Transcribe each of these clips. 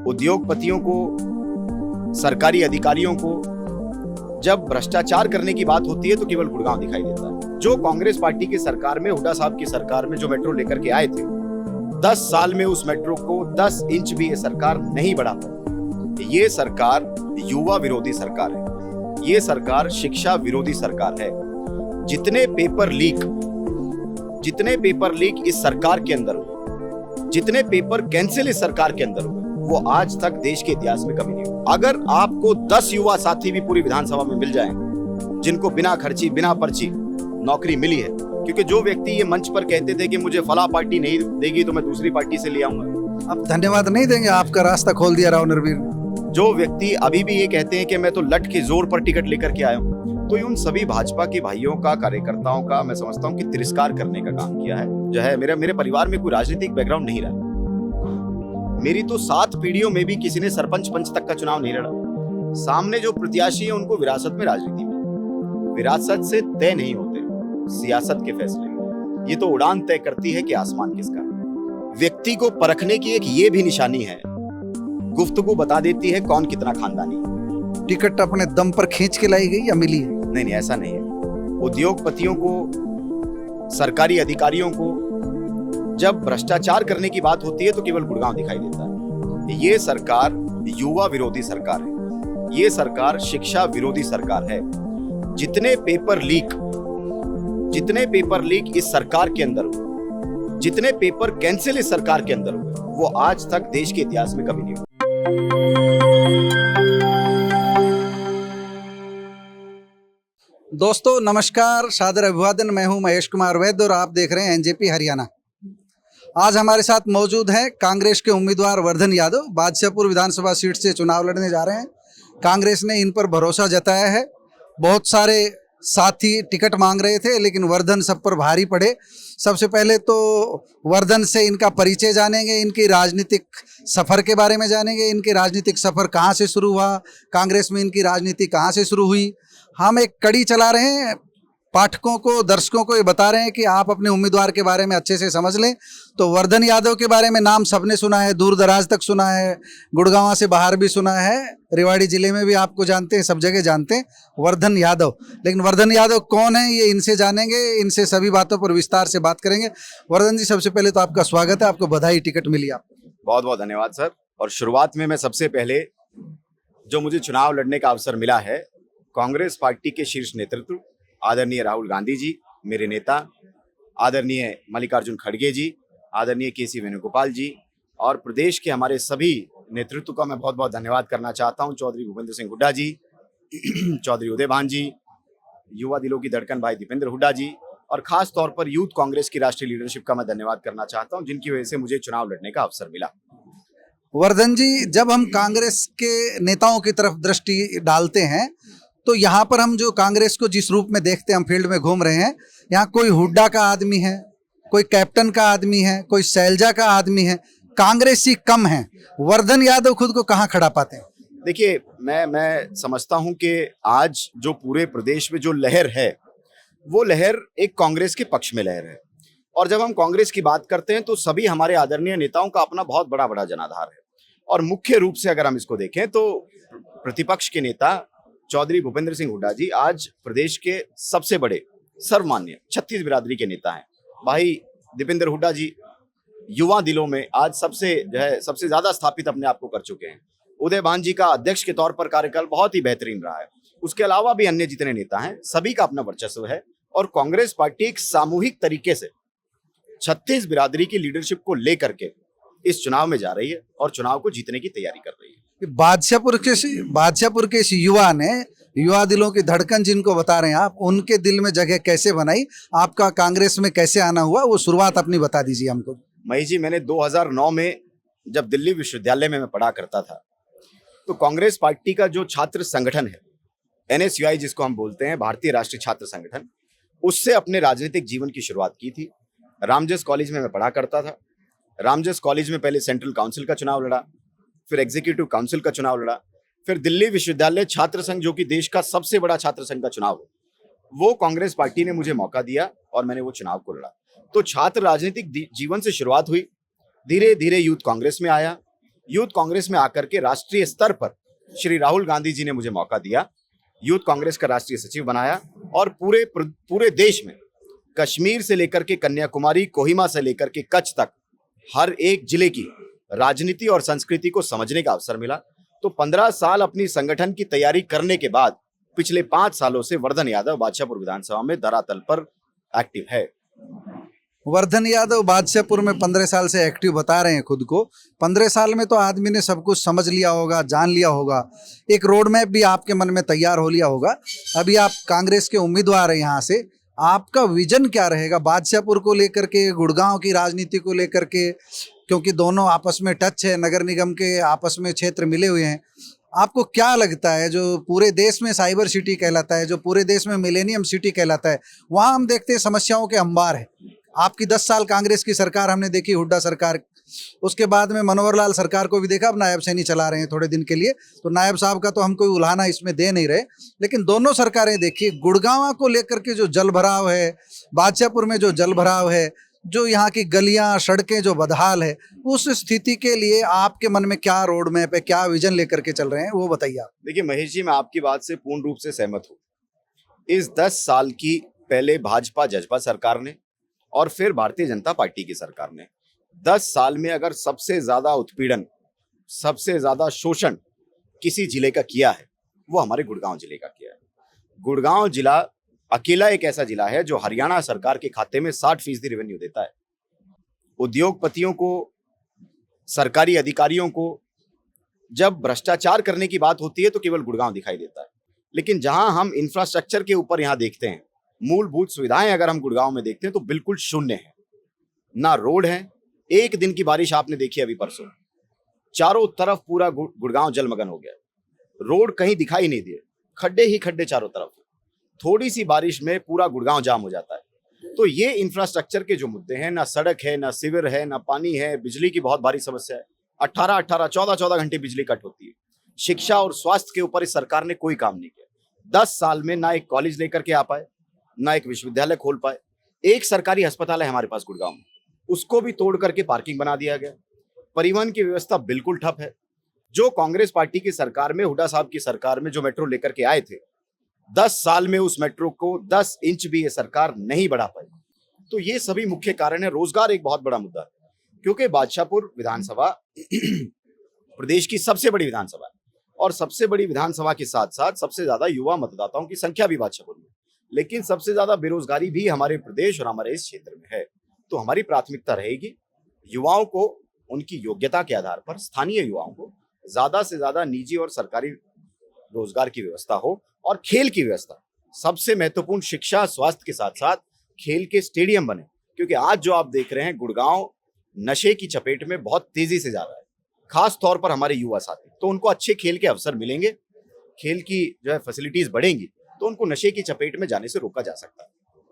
उद्योगपतियों को, सरकारी अधिकारियों को जब भ्रष्टाचार करने की बात होती है तो केवल गुड़गांव दिखाई देता है। जो कांग्रेस पार्टी की सरकार में, हुड्डा साहब की सरकार में जो मेट्रो लेकर के आए थे, 10 साल में उस मेट्रो को 10 इंच भी ये सरकार नहीं बढ़ा पाई। ये सरकार युवा विरोधी सरकार है, ये सरकार शिक्षा विरोधी सरकार है। जितने पेपर लीक इस सरकार के अंदर हुए, जितने पेपर कैंसिल इस सरकार के अंदर हुए, वो आज तक देश के इतिहास में कभी नहीं हुआ। अगर आपको 10 युवा साथी भी पूरी विधानसभा में मिल जाएं, जिनको बिना खर्ची बिना पर्ची नौकरी मिली है, क्योंकि जो व्यक्ति ये मंच पर कहते थे कि मुझे फला पार्टी नहीं देगी तो मैं दूसरी पार्टी से ले आऊंगा, आप धन्यवाद नहीं देंगे? आपका रास्ता खोल दिया राव नरवीर ने। जो व्यक्ति अभी भी ये कहते हैं कि मैं तो लट के जोर पर टिकट लेकर के आया हूँ, तो उन सभी भाजपा के भाइयों का, कार्यकर्ताओं का मैं समझता हूँ कि तिरस्कार करने का काम किया है। जो है, मेरे परिवार में कोई राजनीतिक बैकग्राउंड नहीं रहा। मेरी तो 7 पीढ़ियों में भी किसी ने सरपंच पंच तक का चुनाव नहीं लड़ा। सामने जो प्रत्याशी है उनको विरासत में राजनीति में, विरासत से तय नहीं होते सियासत के फैसले। ये तो उड़ान तय करती है कि आसमान किसका है। व्यक्ति को परखने की एक ये भी निशानी है, गुफ्तगू बता देती है कौन कितना खानदानी है। टिकट अपने दम पर खींच के लाई गई या मिली है? नहीं, ऐसा नहीं है। उद्योगपतियों को, सरकारी अधिकारियों को जब भ्रष्टाचार करने की बात होती है तो केवल गुड़गांव दिखाई देता है। ये सरकार युवा विरोधी सरकार है, ये सरकार शिक्षा विरोधी सरकार है। जितने पेपर लीक इस सरकार के अंदर हुए, जितने पेपर कैंसिल इस सरकार के अंदर हुए, वो आज तक देश के इतिहास में कभी नहीं हुए। दोस्तों नमस्कार, सादर अभिवादन। मैं हूं महेश कुमार वैद्य और आप देख रहे हैं एनजेपी हरियाणा। आज हमारे साथ मौजूद हैं कांग्रेस के उम्मीदवार वर्धन यादव। बादशाहपुर विधानसभा सीट से चुनाव लड़ने जा रहे हैं। कांग्रेस ने इन पर भरोसा जताया है। बहुत सारे साथी टिकट मांग रहे थे, लेकिन वर्धन सब पर भारी पड़े। सबसे पहले तो वर्धन से इनका परिचय जानेंगे, इनकी राजनीतिक सफ़र के बारे में जानेंगे। इनके राजनीतिक सफ़र कहाँ से शुरू हुआ, कांग्रेस में इनकी राजनीति कहाँ से शुरू हुई। हम एक कड़ी चला रहे हैं, पाठकों को, दर्शकों को ये बता रहे हैं कि आप अपने उम्मीदवार के बारे में अच्छे से समझ लें। तो वर्धन यादव के बारे में नाम सबने सुना है, दूर दराज तक सुना है, गुड़गांव से बाहर भी सुना है, रेवाड़ी जिले में भी आपको जानते हैं, सब जगह जानते हैं वर्धन यादव। लेकिन वर्धन यादव कौन है, ये इनसे जानेंगे, इनसे सभी बातों पर विस्तार से बात करेंगे। वर्धन जी, सबसे पहले तो आपका स्वागत है, आपको बधाई, टिकट मिली आपको। बहुत बहुत धन्यवाद सर। और शुरुआत में मैं सबसे पहले, जो मुझे चुनाव लड़ने का अवसर मिला है, कांग्रेस पार्टी के शीर्ष नेतृत्व आदरणीय राहुल गांधी जी, मेरे नेता, आदरणीय मल्लिकार्जुन खड़गे जी, आदरणीय केसी वेणुगोपाल जी, और प्रदेश के हमारे सभी नेतृत्व का मैं बहुत बहुत धन्यवाद करना चाहता हूं। चौधरी भूपेंद्र सिंह हुड्डा जी, चौधरी उदय भान जी, युवा दिलों की धड़कन भाई दीपेंद्र हुड्डा जी, और खास तौर पर यूथ कांग्रेस की राष्ट्रीय लीडरशिप का मैं धन्यवाद करना चाहता हूं, जिनकी वजह से मुझे चुनाव लड़ने का अवसर मिला। वर्धन जी, जब हम कांग्रेस के नेताओं की तरफ दृष्टि डालते हैं तो यहाँ पर हम जो कांग्रेस को जिस रूप में देखते हैं, हम फील्ड में घूम रहे हैं, यहाँ कोई हुड्डा का आदमी है, कोई कैप्टन का आदमी है, कोई शैलजा का आदमी है, कांग्रेसी कम है। वर्धन यादव खुद को कहाँ खड़ा पाते हैं? देखिए, मैं समझता हूं कि आज जो पूरे प्रदेश में जो लहर है, वो लहर एक कांग्रेस के पक्ष में लहर है। और जब हम कांग्रेस की बात करते हैं तो सभी हमारे आदरणीय नेताओं का अपना बहुत बड़ा बड़ा जनाधार है। और मुख्य रूप से अगर हम इसको देखें तो प्रतिपक्ष के नेता चौधरी भूपेंद्र सिंह हुड्डा जी आज प्रदेश के सबसे बड़े सर्वमान्य 36 बिरादरी के नेता हैं। भाई दीपेंद्र हुड्डा जी युवा दिलों में आज सबसे ज्यादा स्थापित अपने आप को कर चुके हैं। उदय भान जी का अध्यक्ष के तौर पर कार्यकाल बहुत ही बेहतरीन रहा है। उसके अलावा भी अन्य जितने नेता हैं, सभी का अपना वर्चस्व है। और कांग्रेस पार्टी एक सामूहिक तरीके से 36 बिरादरी की लीडरशिप को लेकर के इस चुनाव में जा रही है और चुनाव को जीतने की तैयारी कर रही है। बादशाहपुर के इस युवा ने, युवा दिलों की धड़कन जिनको बता रहे हैं आप, उनके दिल में जगह कैसे बनाई, आपका कांग्रेस में कैसे आना हुआ, वो शुरुआत अपनी बता दीजिए हमको। महेश जी, मैंने 2009 में जब दिल्ली विश्वविद्यालय में मैं पढ़ा करता था, तो कांग्रेस पार्टी का जो छात्र संगठन है, NSUI जिसको हम बोलते हैं, भारतीय राष्ट्रीय छात्र संगठन, उससे अपने राजनीतिक जीवन की शुरुआत की थी। रामजस कॉलेज में मैं पढ़ा करता था। रामजस कॉलेज में पहले सेंट्रल काउंसिल का चुनाव लड़ा, फिर एग्जीक्यूटिव काउंसिल का चुनाव लड़ा, फिर दिल्ली विश्वविद्यालय छात्र संघ, जो कि देश का सबसे बड़ा छात्र संघ का चुनाव है, वो कांग्रेस पार्टी ने मुझे मौका दिया और मैंने वो चुनाव को लड़ा। तो छात्र राजनीतिक जीवन से शुरुआत हुई, धीरे धीरे यूथ कांग्रेस में आया, यूथ कांग्रेस में आकर के राष्ट्रीय स्तर पर श्री राहुल गांधी जी ने मुझे मौका दिया, यूथ कांग्रेस का राष्ट्रीय सचिव बनाया और पूरे देश में कश्मीर से लेकर के कन्याकुमारी, कोहिमा से लेकर के कच्छ तक हर एक जिले की राजनीति और संस्कृति को समझने का अवसर मिला। तो 15 साल अपनी संगठन की तैयारी करने के बाद पिछले 5 सालों से वर्धन यादव बादशाहपुर विधानसभा में धरातल पर एक्टिव है। वर्धन यादव बादशाहपुर में 15 साल से एक्टिव बता रहे हैं खुद को। 15 साल में तो आदमी ने सब कुछ समझ लिया होगा, जान लिया होगा, एक रोड मैप भी आपके मन में तैयार हो लिया होगा। अभी आप कांग्रेस के उम्मीदवार हैं, यहाँ से आपका विजन क्या रहेगा बादशाहपुर को लेकर के, गुड़गांव की राजनीति को लेकर के, क्योंकि दोनों आपस में टच है, नगर निगम के आपस में क्षेत्र मिले हुए हैं। आपको क्या लगता है जो पूरे देश में साइबर सिटी कहलाता है, जो पूरे देश में मिलेनियम सिटी कहलाता है, वहाँ हम देखते हैं समस्याओं के अंबार है। आपकी 10 साल कांग्रेस की सरकार हमने देखी, हुड्डा सरकार, उसके बाद में मनोहर लाल सरकार को भी देखा, अब नायब सैनी चला रहे हैं थोड़े दिन के लिए, तो नायब साहब का तो हम कोई उल्हाना इसमें दे नहीं रहे। लेकिन दोनों सरकारें देखिए, गुड़गांव को लेकर के जो जल भराव है, बादशाहपुर में जो जल भराव है, जो यहाँ की गलियां सड़कें जो बदहाल है, उस स्थिति के लिए आपके मन में क्या रोड मैप है, क्या विजन लेकर के चल रहे हैं, वो बताइए आप। देखिए महेश जी, मैं आपकी बात से पूर्ण रूप से सहमत हूँ। इस 10 साल की पहले भाजपा जजपा सरकार ने और फिर भारतीय जनता पार्टी की सरकार ने 10 साल में अगर सबसे ज्यादा उत्पीड़न, सबसे ज्यादा शोषण किसी जिले का किया है, वो हमारे गुड़गांव जिले का किया है। गुड़गांव जिला अकेला एक ऐसा जिला है जो हरियाणा सरकार के खाते में 60% रेवेन्यू देता है। उद्योगपतियों को, सरकारी अधिकारियों को जब भ्रष्टाचार करने की बात होती है तो केवल गुड़गांव दिखाई देता है। लेकिन जहां हम इंफ्रास्ट्रक्चर के ऊपर यहां देखते हैं, मूलभूत सुविधाएं अगर हम गुड़गांव में देखते हैं तो बिल्कुल शून्य है। ना रोड है, एक दिन की बारिश आपने देखी अभी परसों, चारों तरफ पूरा गुड़गांव जलमग्न हो गया, रोड कहीं दिखाई नहीं दिए, खड्डे ही खड्डे चारों तरफ। थोड़ी सी बारिश में पूरा गुड़गांव जाम हो जाता है। तो ये इंफ्रास्ट्रक्चर के जो मुद्दे हैं, ना सड़क है, ना सीवर है, ना पानी है, बिजली की बहुत भारी समस्या है। 14 घंटे बिजली कट होती है। शिक्षा और स्वास्थ्य के ऊपर इस सरकार ने कोई काम नहीं किया। 10 साल में ना एक कॉलेज लेकर के आ पाए, ना एक विश्वविद्यालय खोल पाए। एक सरकारी अस्पताल है हमारे पास गुड़गांव में, उसको भी तोड़ करके पार्किंग बना दिया गया। परिवहन की व्यवस्था बिल्कुल ठप है। जो कांग्रेस पार्टी की सरकार में, हुड्डा साहब की सरकार में जो मेट्रो लेकर के आए थे, 10 साल में उस मेट्रो को 10 इंच भी ये सरकार नहीं बढ़ा पाई। तो ये सभी मुख्य कारण है। रोजगार एक बहुत बड़ा मुद्दा है, क्योंकि बादशाहपुर विधानसभा प्रदेश की सबसे बड़ी विधानसभा है और सबसे बड़ी विधानसभा के साथ साथ सबसे ज्यादा युवा मतदाताओं की संख्या भी बादशाहपुर में। लेकिन सबसे ज्यादा बेरोजगारी भी हमारे प्रदेश और हमारे इस क्षेत्र में है। तो हमारी प्राथमिकता रहेगी युवाओं को उनकी योग्यता के आधार पर, स्थानीय युवाओं को ज्यादा से ज्यादा निजी और सरकारी रोजगार की व्यवस्था हो और खेल की व्यवस्था। सबसे महत्वपूर्ण शिक्षा, स्वास्थ्य के साथ साथ खेल के स्टेडियम बने, क्योंकि आज जो आप देख रहे हैं गुड़गांव नशे की चपेट में बहुत तेजी से जा रहा है, खास तौर पर हमारे युवा साथी। तो उनको अच्छे खेल के अवसर मिलेंगे, खेल की जो है फैसिलिटीज बढ़ेंगी, तो उनको नशे की चपेट में जाने से रोका जा सकता है।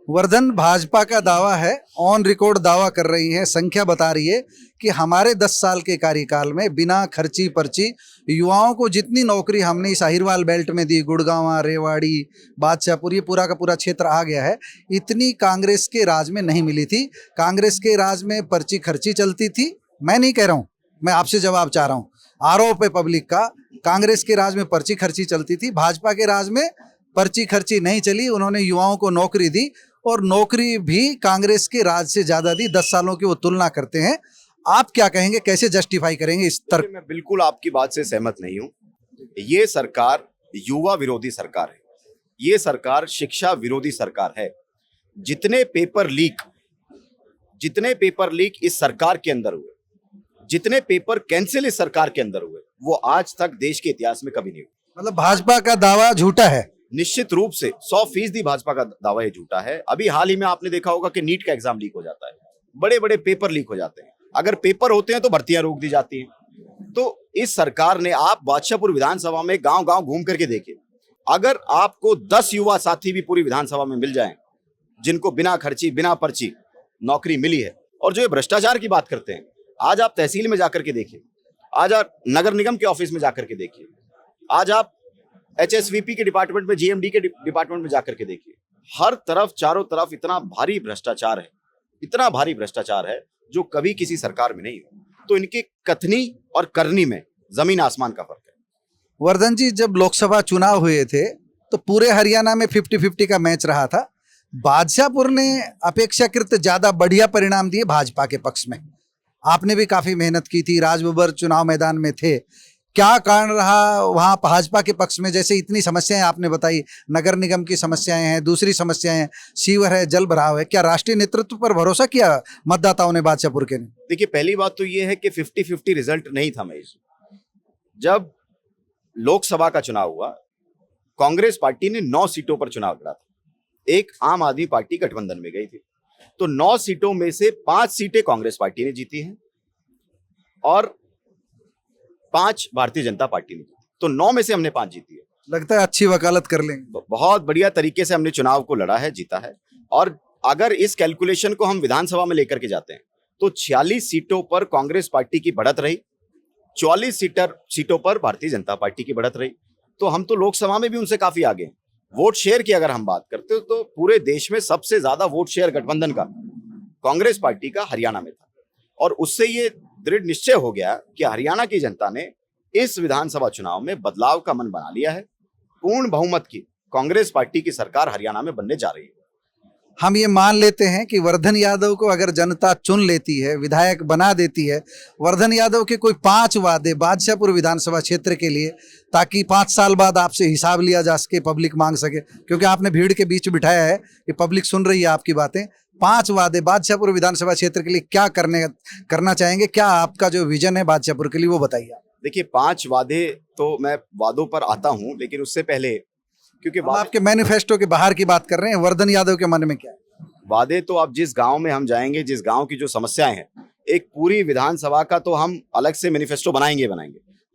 वर्धन, भाजपा का दावा है, ऑन रिकॉर्ड दावा कर रही है, संख्या बता रही है कि हमारे 10 साल के कार्यकाल में बिना खर्ची पर्ची युवाओं को जितनी नौकरी हमने इस अहिरवाल बेल्ट में दी, गुड़गांव, रेवाड़ी, बादशाहपुर, ये पूरा का पूरा क्षेत्र आ गया है, इतनी कांग्रेस के राज में नहीं मिली थी। कांग्रेस के राज में पर्ची खर्ची चलती थी। मैं नहीं कह रहा हूँ, मैं आपसे जवाब चाह रहा हूँ। आरोप है पब्लिक का, कांग्रेस के राज में पर्ची खर्ची चलती थी, भाजपा के राज में पर्ची खर्ची नहीं चली। उन्होंने युवाओं को नौकरी दी और नौकरी भी कांग्रेस के राज से ज्यादा दी। 10 सालों की वो तुलना करते हैं। आप क्या कहेंगे, कैसे जस्टिफाई करेंगे इस तर्क? मैं बिल्कुल आपकी बात से सहमत नहीं हूं। ये सरकार युवा विरोधी सरकार है, ये सरकार शिक्षा विरोधी सरकार है। जितने पेपर लीक इस सरकार के अंदर हुए, जितने पेपर कैंसिल इस सरकार के अंदर हुए, वो आज तक देश के इतिहास में कभी नहीं हुए। मतलब भाजपा का दावा झूठा है? निश्चित रूप से 100% भाजपा का दावा ये झूठा है। अभी हाल ही में आपने देखा होगा कि नीट का एग्जाम लीक हो जाता है, बड़े बड़े पेपर लीक हो जाते हैं। अगर पेपर होते हैं तो भर्तियां रोक दी जाती हैं। तो इस सरकार ने, आप बादशाहपुर विधानसभा में गांव गांव घूम करके देखिए, अगर आपको 10 युवा साथी भी पूरी विधानसभा में मिल जाएं जिनको बिना खर्ची, बिना पर्ची नौकरी मिली है, और जो ये भ्रष्टाचार की बात करते हैं, आज आप तहसील में जाकर के देखिए, आज आप नगर निगम के ऑफिस में जाकर के देखिए, आज आप HSVP के डिपार्टमेंट में, GMD के डिपार्टमेंट में जाकर के देखिए, हर तरफ, चारों तरफ इतना भारी भ्रष्टाचार है, इतना भारी भ्रष्टाचार है जो कभी किसी सरकार में नहीं हुआ। तो इनकी कथनी और करनी में जमीन आसमान का फर्क है। वर्धन जी, जब लोकसभा चुनाव हुए थे तो पूरे हरियाणा में 50-50 का मैच रहा था। बादशाहपुर ने अपेक्षाकृत ज्यादा बढ़िया परिणाम दिए भाजपा के पक्ष में। आपने भी काफी मेहनत की थी, राज बब्बर चुनाव मैदान में थे। क्या कारण रहा वहां भाजपा के पक्ष में? जैसे इतनी समस्याएं आपने बताई, नगर निगम की समस्याएं हैं, दूसरी समस्याएं हैं, सीवर है, जल भराव है। क्या राष्ट्रीय नेतृत्व पर भरोसा किया मतदाताओं ने बादशाहपुर के ने? देखिए, पहली बात तो ये है कि 50-50 रिजल्ट नहीं था महेश। जब लोकसभा का चुनाव हुआ, कांग्रेस पार्टी ने 9 सीटों पर चुनाव लड़ा था, एक आम आदमी पार्टी गठबंधन में गई थी। तो 9 सीटों में से 5 सीटें कांग्रेस पार्टी ने जीती हैं और 5 भारतीय जनता पार्टी ने जीती। तो 9 में से हमने 5 जीती है। लगता है अच्छी वकालत कर लेंगे। बहुत बढ़िया तरीके से हमने चुनाव को लड़ा है, जीता है। और अगर इस कैलकुलेशन को हम विधानसभा में लेकर के जाते हैं तो 46 सीटों पर कांग्रेस पार्टी की बढ़त रही, 44 सीटों पर भारतीय जनता पार्टी की बढ़त रही। तो हम तो लोकसभा में भी उनसे काफी आगे हैं। वोट शेयर की अगर हम बात करते हो तो पूरे देश में सबसे ज्यादा वोट शेयर गठबंधन का कांग्रेस पार्टी का हरियाणा में था। और उससे ये दृढ़ निश्चय हो गया कि हरियाणा की जनता ने इस विधानसभा चुनाव में बदलाव का मन बना लिया है। पूर्ण बहुमत की कांग्रेस पार्टी की सरकार हरियाणा में बनने जा रही है। हम ये मान लेते हैं कि वर्धन यादव को अगर जनता चुन लेती है, विधायक बना देती है, वर्धन यादव के कोई 5 वादे बादशाहपुर विधानसभा क्षेत्र के लिए, ताकि 5 साल बाद आपसे हिसाब लिया जा सके, पब्लिक मांग सके, क्योंकि आपने भीड़ के बीच बिठाया है कि पब्लिक सुन रही है आपकी बातें। 5 वादे बादशाहपुर विधानसभा क्षेत्र के लिए क्या करना चाहेंगे? क्या आपका जो विजन है बादशाहपुर के लिए वो बताइए। देखिए, 5 वादे तो मैं वादों पर आता हूं, लेकिन उससे पहले, क्योंकि आपके मैनिफेस्टो के बाहर की बात कर रहे हैं, वर्धन यादव के मन में क्या है? वादे तो आप जिस गांव में हम जाएंगे, जिस गांव की जो समस्याएं हैं, एक पूरी विधानसभा का तो हम अलग से मैनिफेस्टो बनाएंगे,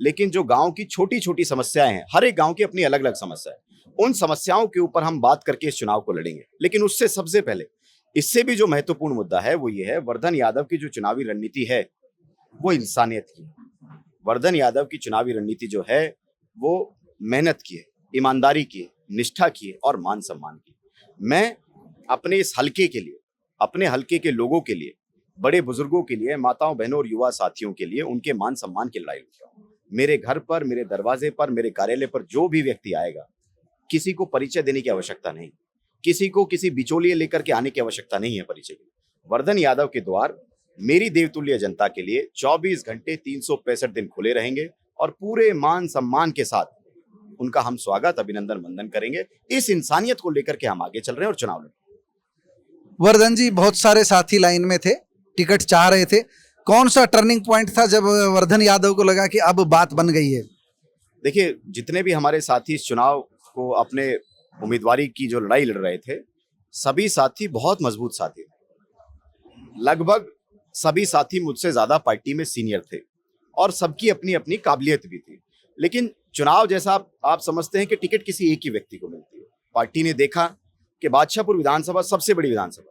लेकिन जो गांव की छोटी छोटी समस्याएं हैं, हर एक गांव की अपनी अलग अलग समस्या है, उन समस्याओं के ऊपर हम बात करके इस चुनाव को लड़ेंगे। लेकिन उससे सबसे पहले, इससे भी जो महत्वपूर्ण मुद्दा है वो ये है, वर्धन यादव की जो चुनावी रणनीति है वो इंसानियत की। वर्धन यादव की चुनावी रणनीति जो है वो मेहनत की है, ईमानदारी की है, निष्ठा की है और मान सम्मान की। मैं अपने इस हलके के लिए, अपने हलके के लोगों के लिए, बड़े बुजुर्गों के लिए, माताओं बहनों और युवा साथियों के लिए उनके मान सम्मान की लड़ाई लड़ रहा हूं। मेरे घर पर, मेरे दरवाजे पर, मेरे कार्यालय पर जो भी व्यक्ति आएगा, किसी को परिचय देने की आवश्यकता नहीं, किसी को किसी बिचौलिए लेकर के आने की आवश्यकता नहीं है परिचय की। वर्धन यादव के द्वार मेरी देवतुल्य जनता के लिए 24 घंटे 365 दिन खुले रहेंगे और पूरे मान सम्मान के साथ उनका हम स्वागत, अभिनंदन, वंदन करेंगे। इस इंसानियत को लेकर के हम आगे चल रहे हैं और चुनाव लड़। वर्धन जी, बहुत सारे साथी लाइन में थे, टिकट चाह रहे थे। कौन सा टर्निंग पॉइंट था जब वर्धन यादव को लगा कि अब बात बन गई है? देखिए, जितने भी हमारे साथी इस चुनाव को अपने उम्मीदवारी की जो लड़ाई लड़ रहे थे, सभी साथी बहुत मजबूत साथी थे। लगभग सभी साथी मुझसे ज्यादा पार्टी में सीनियर थे और सबकी अपनी अपनी काबिलियत भी थी। लेकिन चुनाव जैसा आप समझते हैं कि टिकट किसी एक ही व्यक्ति को मिलती है। पार्टी ने देखा कि बादशाहपुर विधानसभा सबसे बड़ी विधानसभा,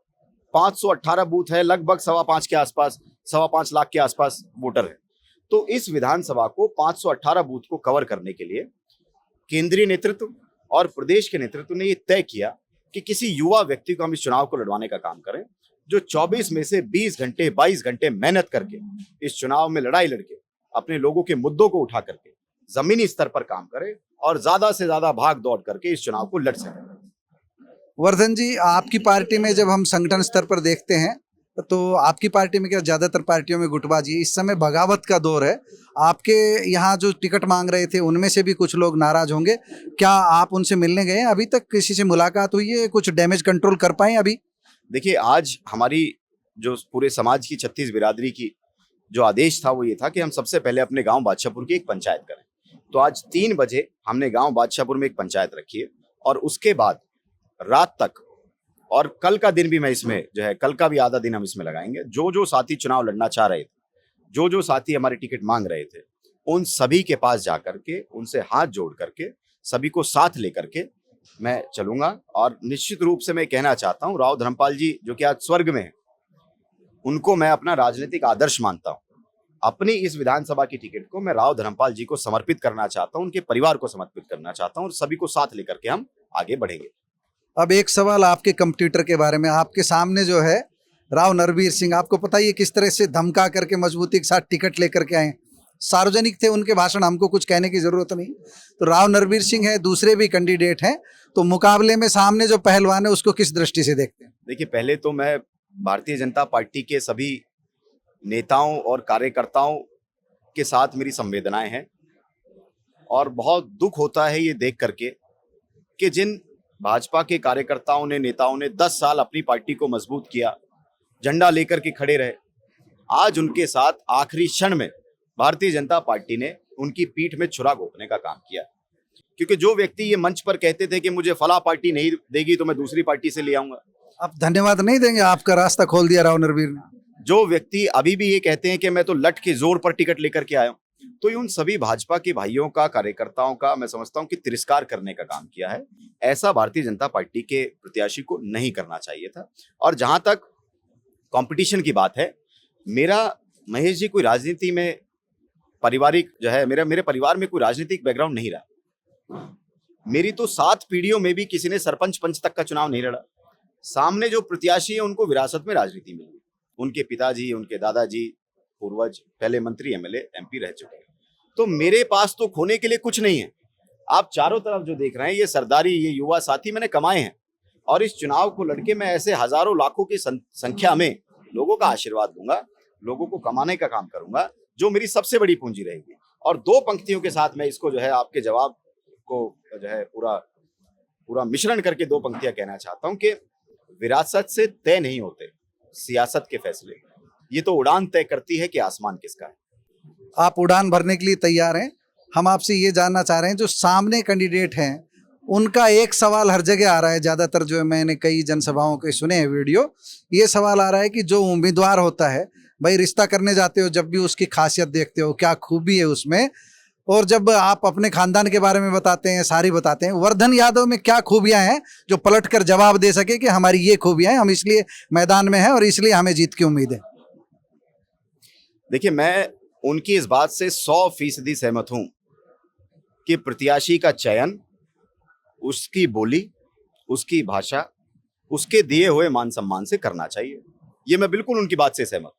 518 बूथ है, लगभग 5.25 के आसपास, 5.25 लाख के आसपास वोटर है। तो इस विधानसभा को 518 बूथ को कवर करने के लिए केंद्रीय नेतृत्व और प्रदेश के नेतृत्व ने यह तय किया कि किसी युवा व्यक्ति को हम इस चुनाव को लड़वाने का काम करें, जो 24 में से 20 घंटे 22 घंटे मेहनत करके इस चुनाव में लड़ाई लड़के अपने लोगों के मुद्दों को उठा करके जमीनी स्तर पर काम करे और ज्यादा से ज्यादा भाग दौड़ करके इस चुनाव को लड़ सके। वर्धन जी, आपकी पार्टी में जब हम संगठन स्तर पर देखते हैं तो आपकी पार्टी में क्या, ज्यादातर पार्टियों में गुटबाजी, इस समय बगावत का दौर है। आपके यहाँ जो टिकट मांग रहे थे उनमें से भी कुछ लोग नाराज होंगे। क्या आप उनसे मिलने गए? अभी तक किसी से मुलाकात हुई है? कुछ डैमेज कंट्रोल कर पाए अभी? देखिए, आज हमारी जो पूरे समाज की 36 बिरादरी की जो आदेश था वो ये था कि हम सबसे पहले अपने गांव बादशाहपुर की एक पंचायत करें। तो आज 3 बजे हमने गांव बादशाहपुर में एक पंचायत रखी है और उसके बाद रात तक, और कल का दिन भी मैं इसमें जो है, कल का भी आधा दिन हम इसमें लगाएंगे। जो जो साथी चुनाव लड़ना चाह रहे थे, जो जो साथी हमारे टिकट मांग रहे थे, उन सभी के पास जाकर के, उनसे हाथ जोड़ करके, सभी को साथ लेकर के मैं चलूंगा। और निश्चित रूप से मैं कहना चाहता हूं, राव धर्मपाल जी जो कि आज स्वर्ग में है, उनको मैं अपना राजनीतिक आदर्श मानता हूं। अपनी इस विधानसभा की टिकट को मैं राव धर्मपाल जी को समर्पित करना चाहता हूं, उनके परिवार को समर्पित करना चाहता हूं और सभी को साथ लेकर के हम आगे बढ़ेंगे। अब एक सवाल आपके कंप्यूटर के बारे में। आपके सामने जो है राव नरवीर सिंह, आपको पता ही है किस तरह से धमका करके मजबूती के साथ टिकट लेकर के आए। सार्वजनिक थे उनके भाषण, हमको कुछ कहने की जरूरत नहीं। तो राव नरवीर सिंह है, दूसरे भी कैंडिडेट हैं, तो मुकाबले में सामने जो पहलवान है उसको किस दृष्टि से देखते हैं? देखिए, पहले तो मैं भारतीय जनता पार्टी के सभी नेताओं और कार्यकर्ताओं के साथ मेरी संवेदनाएं हैं और बहुत दुख होता है ये देख करके कि जिन भाजपा के कार्यकर्ताओं ने, नेताओं ने 10 साल अपनी पार्टी को मजबूत किया, झंडा लेकर के खड़े रहे, आज उनके साथ आखिरी क्षण में भारतीय जनता पार्टी ने उनकी पीठ में छुरा घोंपने का काम किया। क्योंकि जो व्यक्ति ये मंच पर कहते थे कि मुझे फला पार्टी नहीं देगी तो मैं दूसरी पार्टी से ले आऊंगा, आप धन्यवाद नहीं देंगे? आपका रास्ता खोल दिया राव नरवीर ने। जो व्यक्ति अभी भी ये कहते हैं कि मैं तो लट के जोर पर टिकट लेकर के आया हूं, तो ये उन सभी भाजपा के भाइयों का, कार्यकर्ताओं का मैं समझता हूं कि तिरस्कार करने का काम किया है। ऐसा भारतीय जनता पार्टी के प्रत्याशी को नहीं करना चाहिए था। और जहां तक कंपटीशन की बात है, मेरा महेश जी कोई राजनीति में पारिवारिक जो है, मेरे परिवार में कोई राजनीतिक बैकग्राउंड नहीं रहा। मेरी तो 7 पीढ़ियों में भी किसी ने सरपंच पंच तक का चुनाव नहीं लड़ा। सामने जो प्रत्याशी है उनको विरासत में राजनीति मिली। उनके पिताजी, उनके दादाजी, पूर्वज पहले मंत्री, एमएलए, एमपी रह चुके हैं। तो मेरे पास तो खोने के लिए कुछ नहीं है। आप चारों तरफ जो देख रहे हैं, ये सरदारी, ये युवा साथी मैंने कमाए हैं और इस चुनाव को लड़के मैं ऐसे हजारों लाखों की संख्या में लोगों का आशीर्वाद दूंगा, लोगों को कमाने का काम करूंगा, जो मेरी सबसे बड़ी पूंजी रहेगी। और 2 पंक्तियों के साथ मैं इसको जो है आपके जवाब को जो है पूरा मिश्रण करके 2 पंक्तियां कहना चाहता हूं कि विरासत से तय नहीं होते सियासत के फैसले, ये तो उड़ान तय करती है कि आसमान किसका है। आप उड़ान भरने के लिए तैयार हैं? हम आपसे ये जानना चाह रहे हैं, जो सामने कैंडिडेट हैं उनका एक सवाल हर जगह आ रहा है, ज़्यादातर जो मैंने कई जनसभाओं के सुने हैं वीडियो, ये सवाल आ रहा है कि जो उम्मीदवार होता है, भाई रिश्ता करने जाते हो जब भी उसकी खासियत देखते हो, क्या खूबी है उसमें, और जब आप अपने खानदान के बारे में बताते हैं, सारी बताते हैं, वर्धन यादव में क्या खूबियां हैं जो पलट कर जवाब दे सके कि हमारी ये खूबियां हैं, हम इसलिए मैदान में हैं और इसलिए हमें जीत की उम्मीद है? देखिए, मैं उनकी इस बात से 100% सहमत हूं कि प्रत्याशी का चयन उसकी बोली, उसकी भाषा, उसके दिए हुए मान सम्मान से करना चाहिए। ये मैं बिल्कुल उनकी बात से सहमत।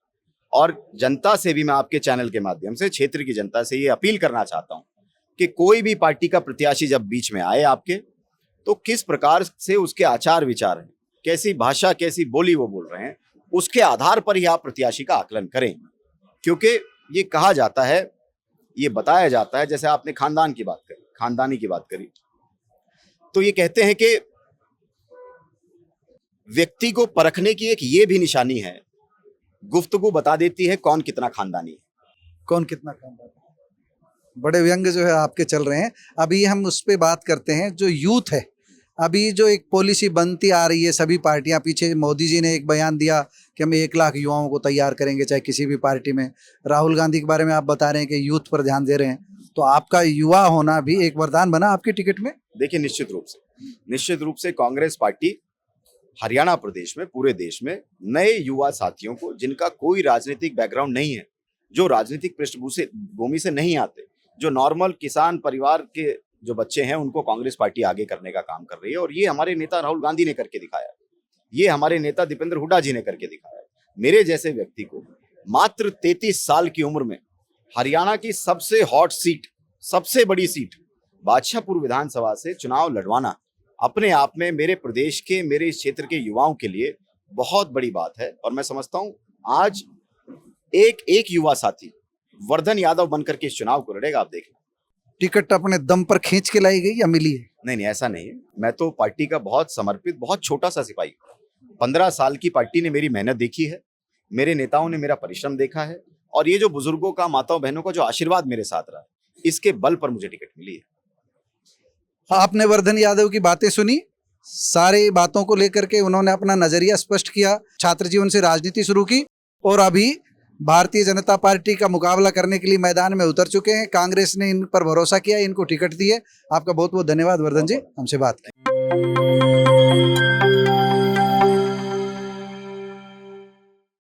और जनता से भी मैं आपके चैनल के माध्यम से, क्षेत्र की जनता से ये अपील करना चाहता हूं कि कोई भी पार्टी का प्रत्याशी जब बीच में आए आपके, तो किस प्रकार से उसके आचार विचार हैं, कैसी भाषा, कैसी बोली वो बोल रहे हैं, उसके आधार पर ही आप प्रत्याशी का आकलन करें। क्योंकि ये कहा जाता है, ये बताया जाता है, जैसे आपने खानदान की बात करी, खानदानी की बात करी, तो ये कहते हैं कि व्यक्ति को परखने की एक ये भी निशानी है, गुफ्तगू बता देती है कौन कितना खानदानी है। कौन कितना खानदानी? बड़े व्यंग जो है आपके चल रहे हैं। अभी हम उस पर बात करते हैं, जो यूथ है, अभी जो एक पॉलिसी बनती आ रही है, सभी पार्टियां, पीछे मोदी जी ने एक बयान दिया कि हम 1 लाख युवाओं को तैयार करेंगे, चाहे किसी भी पार्टी में। राहुल गांधी के बारे में आप बता रहे हैं कि यूथ पर ध्यान दे रहे हैं, तो आपका युवा होना भी एक वरदान बना आपकी टिकट में? देखिए, निश्चित रूप से कांग्रेस पार्टी हरियाणा प्रदेश में, पूरे देश में नए युवा साथियों को, जिनका कोई राजनीतिक बैकग्राउंड नहीं है, जो राजनीतिक पृष्ठभूमि से नहीं आते, जो नॉर्मल किसान परिवार के जो बच्चे हैं, उनको कांग्रेस पार्टी आगे करने का काम कर रही है। और ये हमारे नेता राहुल गांधी ने करके दिखाया, ये हमारे नेता दीपेंद्र हुड्डा जी ने करके दिखाया। मेरे जैसे व्यक्ति को मात्र 33 साल की उम्र में हरियाणा की सबसे हॉट सीट, सबसे बड़ी सीट बादशाहपुर विधानसभा से चुनाव लड़वाना अपने आप में मेरे प्रदेश के, मेरे इस क्षेत्र के युवाओं के लिए बहुत बड़ी बात है। और मैं समझता हूं आज एक युवा साथी वर्धन यादव बनकर के इस चुनाव को लड़ेगा। आप देख लें, टिकट अपने दम पर खींच के लाई गई या मिली है? नहीं, ऐसा नहीं है। मैं तो पार्टी का बहुत समर्पित, बहुत छोटा सा सिपाही हूं। 15 साल की पार्टी ने मेरी मेहनत देखी है, मेरे नेताओं ने मेरा परिश्रम देखा है, और ये जो बुजुर्गों का, माताओं बहनों का जो आशीर्वाद मेरे साथ रहा, इसके बल पर मुझे टिकट मिली है। आपने वर्धन यादव की बातें सुनी, सारी बातों को लेकर के उन्होंने अपना नजरिया स्पष्ट किया, छात्र जीवन से राजनीति शुरू की और अभी भारतीय जनता पार्टी का मुकाबला करने के लिए मैदान में उतर चुके हैं। कांग्रेस ने इन पर भरोसा किया, इनको टिकट दिए। आपका बहुत बहुत धन्यवाद वर्धन जी, हमसे बात की।